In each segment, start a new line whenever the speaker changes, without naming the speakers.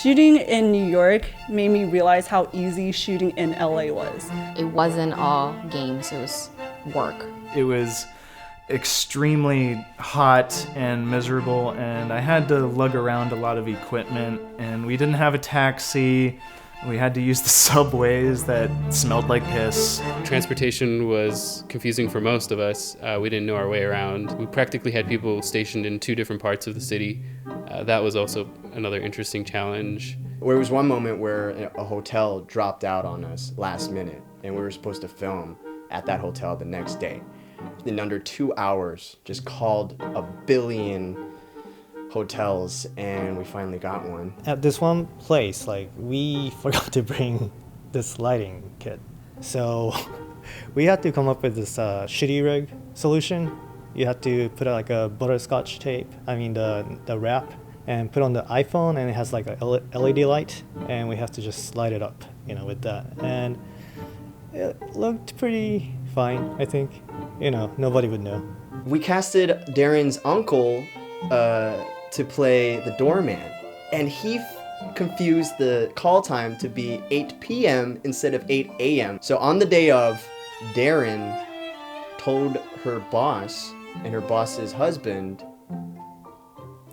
Shooting in New York made me realize how easy shooting in LA was.
It wasn't all games, it was work.
It was extremely hot and miserable, and I had to lug around a lot of equipment, and we didn't have a taxi. We had to use the subways that smelled like piss.
Transportation was confusing for most of us. We didn't know our way around. We practically had people stationed in 2 different parts of the city. That was also another interesting challenge.
There was one moment where a hotel dropped out on us last minute, and we were supposed to film at that hotel the next day. In under 2 hours, just called a billion hotels, and we finally got one.
At this one place, we forgot to bring this lighting kit. So we had to come up with this shitty rig solution. You have to put a butterscotch tape, the wrap, and put on the iPhone, and it has a LED light, and we have to just light it up, with that. And it looked pretty fine, I think. Nobody would know.
We casted Darren's uncle to play the doorman, and he confused the call time to be 8 p.m. instead of 8 a.m. So on the day of, Darren told her boss and her boss's husband,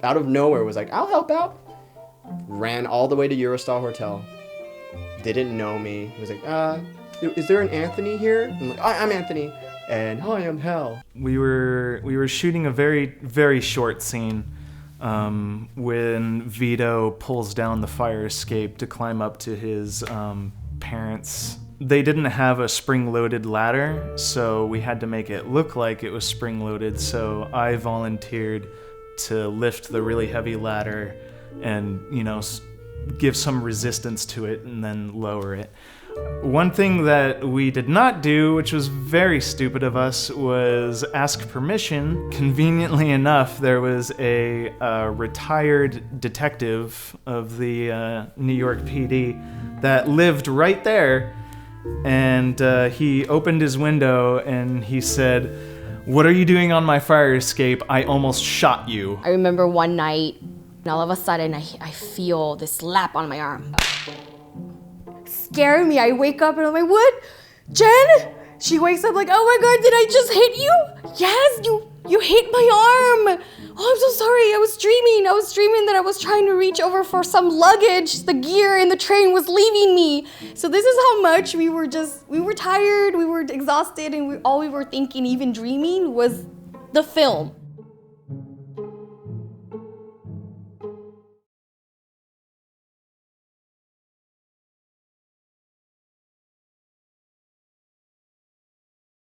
out of nowhere, was like, I'll help out. Ran all the way to Eurostar Hotel. Didn't know me. He was like, is there an Anthony here? I'm like, I'm Anthony. And hi, I'm Hal.
We were shooting a very, very short scene when Vito pulls down the fire escape to climb up to his parents. They didn't have a spring-loaded ladder, so we had to make it look like it was spring-loaded, so I volunteered to lift the really heavy ladder and, give some resistance to it and then lower it. One thing that we did not do, which was very stupid of us, was ask permission. Conveniently enough, there was a retired detective of the New York PD that lived right there, and he opened his window and he said, "What are you doing on my fire escape? I almost shot you."
I remember one night, and all of a sudden I feel this slap on my arm. Scaring me. I wake up and I'm like, what? Jen? She wakes up like, oh my God, did I just hit you? Yes, you hit my arm. Oh, I'm so sorry. I was dreaming that I was trying to reach over for some luggage. The gear in the train was leaving me. So this is how much we were tired, we were exhausted, and all we were thinking, even dreaming, was the film.